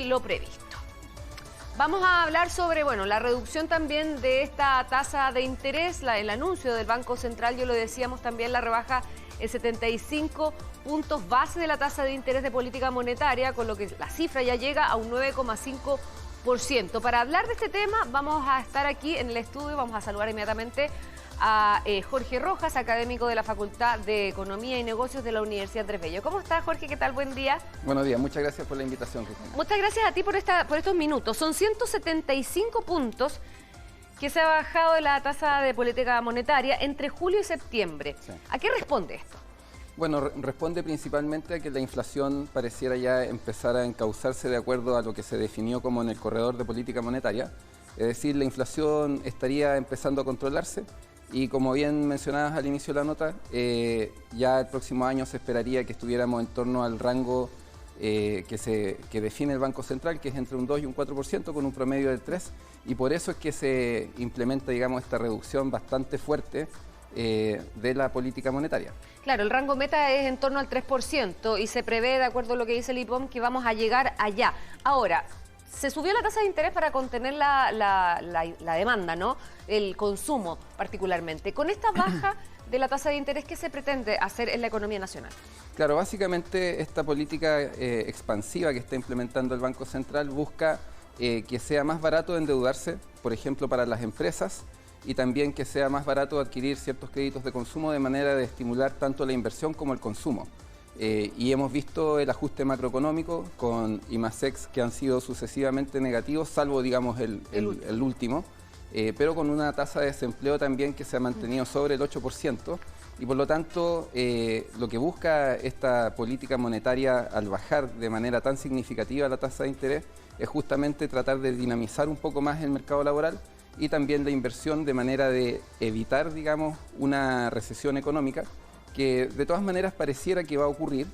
Lo previsto. Vamos a hablar sobre, la reducción también de esta tasa de interés, el anuncio del Banco Central, yo lo decíamos también, la rebaja en 75 puntos base de la tasa de interés de política monetaria, con lo que la cifra ya llega a un 9,5%. Para hablar de este tema, vamos a estar aquí en el estudio, vamos a saludar inmediatamente a Jorge Rojas, académico de la Facultad de Economía y Negocios de la Universidad Andrés Bello. ¿Cómo estás, Jorge? ¿Qué tal? Buen día. Buenos días, muchas gracias por la invitación, Cristina. Muchas gracias a ti por estos minutos. Son 175 puntos que se ha bajado de la tasa de política monetaria entre julio y septiembre. Sí. ¿A qué responde esto? Bueno, responde principalmente a que la inflación pareciera ya empezar a encauzarse de acuerdo a lo que se definió como en el corredor de política monetaria. Es decir, la inflación estaría empezando a controlarse. Y como bien mencionabas al inicio de la nota, ya el próximo año se esperaría que estuviéramos en torno al rango que define el Banco Central, que es entre un 2 y un 4%, con un promedio del 3%, y por eso es que se implementa, digamos, esta reducción bastante fuerte de la política monetaria. Claro, el rango meta es en torno al 3% y se prevé, de acuerdo a lo que dice el IPOM, que vamos a llegar allá. Ahora, se subió la tasa de interés para contener la demanda, ¿no? El consumo particularmente. Con esta baja de la tasa de interés, ¿qué se pretende hacer en la economía nacional? Claro, básicamente esta política expansiva que está implementando el Banco Central busca que sea más barato endeudarse, por ejemplo, para las empresas, y también que sea más barato adquirir ciertos créditos de consumo de manera de estimular tanto la inversión como el consumo. Y hemos visto el ajuste macroeconómico con IMASEX que han sido sucesivamente negativos, salvo, digamos, el último, pero con una tasa de desempleo también que se ha mantenido sobre el 8%, y por lo tanto lo que busca esta política monetaria al bajar de manera tan significativa la tasa de interés es justamente tratar de dinamizar un poco más el mercado laboral y también la inversión de manera de evitar, digamos, una recesión económica, que de todas maneras pareciera que va a ocurrir,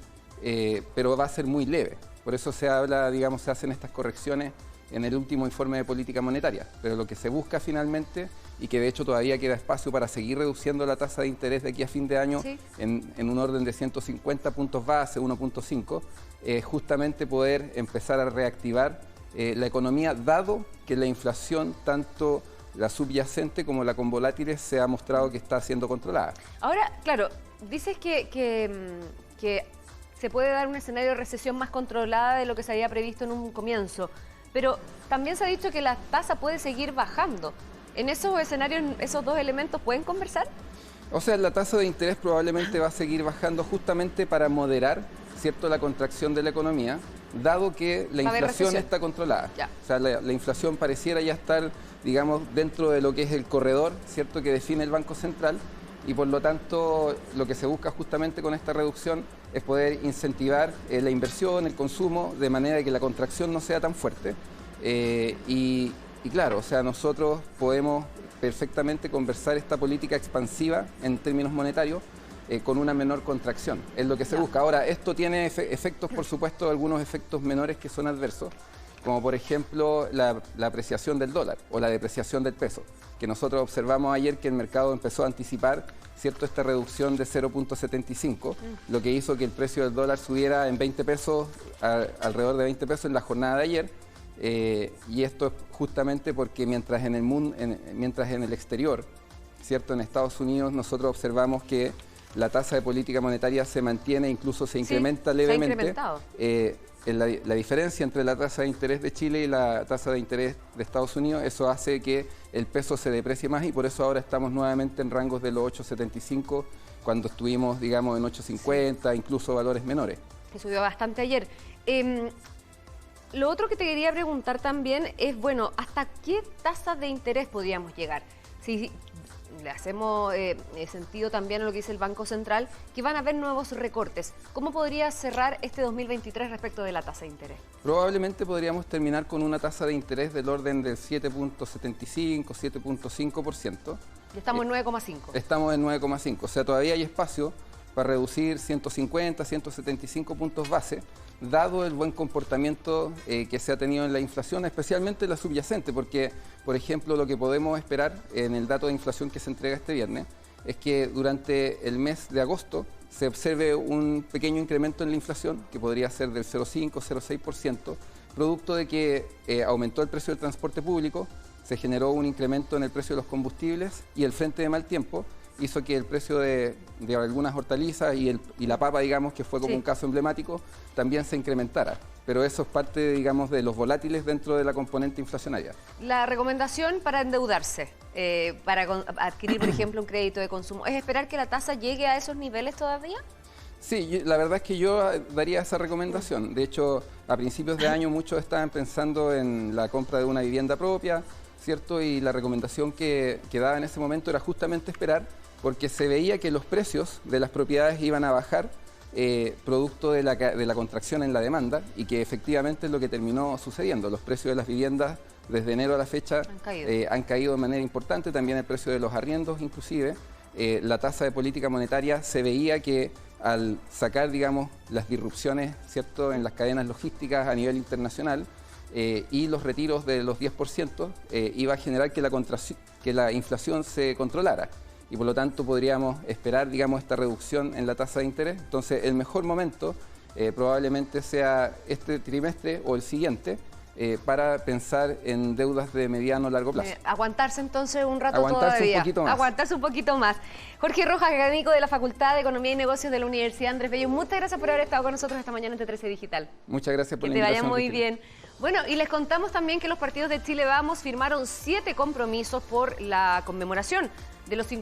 pero va a ser muy leve. Por eso se habla, digamos, se hacen estas correcciones en el último informe de política monetaria. Pero lo que se busca finalmente, y que de hecho todavía queda espacio para seguir reduciendo la tasa de interés de aquí a fin de año, ¿sí?, en un orden de 150 puntos base, 1.5, justamente poder empezar a reactivar la economía, dado que la inflación, tanto la subyacente como la con volátiles, se ha mostrado que está siendo controlada. Ahora, claro, dices que se puede dar un escenario de recesión más controlada de lo que se había previsto en un comienzo, pero también se ha dicho que la tasa puede seguir bajando. ¿En esos escenarios, esos dos elementos pueden conversar? O sea, la tasa de interés probablemente va a seguir bajando justamente para moderar, ¿cierto?, la contracción de la economía, dado que la inflación está controlada. Ya. O sea, la inflación pareciera ya estar, digamos, dentro de lo que es el corredor, ¿cierto?, que define el Banco Central, y por lo tanto lo que se busca justamente con esta reducción es poder incentivar la inversión, el consumo, de manera que la contracción no sea tan fuerte. Y claro, o sea, nosotros podemos perfectamente conversar esta política expansiva en términos monetarios con una menor contracción, es lo que se busca. Ahora, esto tiene efectos, por supuesto, algunos efectos menores que son adversos, como por ejemplo la apreciación del dólar o la depreciación del peso, que nosotros observamos ayer que el mercado empezó a anticipar, ¿cierto?, esta reducción de 0.75, lo que hizo que el precio del dólar subiera en 20 pesos, alrededor de 20 pesos en la jornada de ayer, y esto es justamente porque mientras en el exterior, ¿cierto?, en Estados Unidos, nosotros observamos que la tasa de política monetaria se mantiene, incluso se incrementa levemente. La diferencia entre la tasa de interés de Chile y la tasa de interés de Estados Unidos, eso hace que el peso se deprecie más, y por eso ahora estamos nuevamente en rangos de los 8.75, cuando estuvimos, digamos, en 8.50, incluso valores menores. Que subió bastante ayer. Lo otro que te quería preguntar también es, bueno, ¿hasta qué tasa de interés podríamos llegar? Si le hacemos sentido también a lo que dice el Banco Central, que van a haber nuevos recortes. ¿Cómo podría cerrar este 2023 respecto de la tasa de interés? Probablemente podríamos terminar con una tasa de interés del orden del 7.75, 7.5%. Y estamos en 9,5. Estamos en 9,5, o sea, todavía hay espacio para reducir 150, 175 puntos base, dado el buen comportamiento que se ha tenido en la inflación, especialmente la subyacente, porque, por ejemplo, lo que podemos esperar en el dato de inflación que se entrega este viernes es que durante el mes de agosto se observe un pequeño incremento en la inflación, que podría ser del 0,5, 0,6%, producto de que aumentó el precio del transporte público, se generó un incremento en el precio de los combustibles y el frente de mal tiempo hizo que el precio de algunas hortalizas y la papa, digamos, que fue como un caso emblemático, también se incrementara. Pero eso es parte, digamos, de los volátiles dentro de la componente inflacionaria. La recomendación para endeudarse, para adquirir, por ejemplo, un crédito de consumo, ¿es esperar que la tasa llegue a esos niveles todavía? Sí, la verdad es que yo daría esa recomendación. De hecho, a principios de año muchos estaban pensando en la compra de una vivienda propia, ¿cierto? Y la recomendación que daba en ese momento era justamente esperar, porque se veía que los precios de las propiedades iban a bajar producto de la contracción en la demanda y que efectivamente es lo que terminó sucediendo. Los precios de las viviendas desde enero a la fecha han caído de manera importante, también el precio de los arriendos inclusive. La tasa de política monetaria se veía que al sacar, digamos, las disrupciones, ¿cierto?, en las cadenas logísticas a nivel internacional y los retiros de los 10%, iba a generar que la inflación se controlara. Y por lo tanto podríamos esperar, digamos, esta reducción en la tasa de interés. Entonces, el mejor momento probablemente sea este trimestre o el siguiente para pensar en deudas de mediano o largo plazo. Aguantarse entonces un rato Aguantarse todavía. Un poquito más. Aguantarse un poquito más. Jorge Rojas, académico de la Facultad de Economía y Negocios de la Universidad Andrés Bello. Muchas gracias por haber estado con nosotros esta mañana en T13 Digital. Muchas gracias por la invitación. Que invitación. te vaya muy bien. Bueno, y les contamos también que los partidos de Chile Vamos firmaron 7 compromisos por la conmemoración de los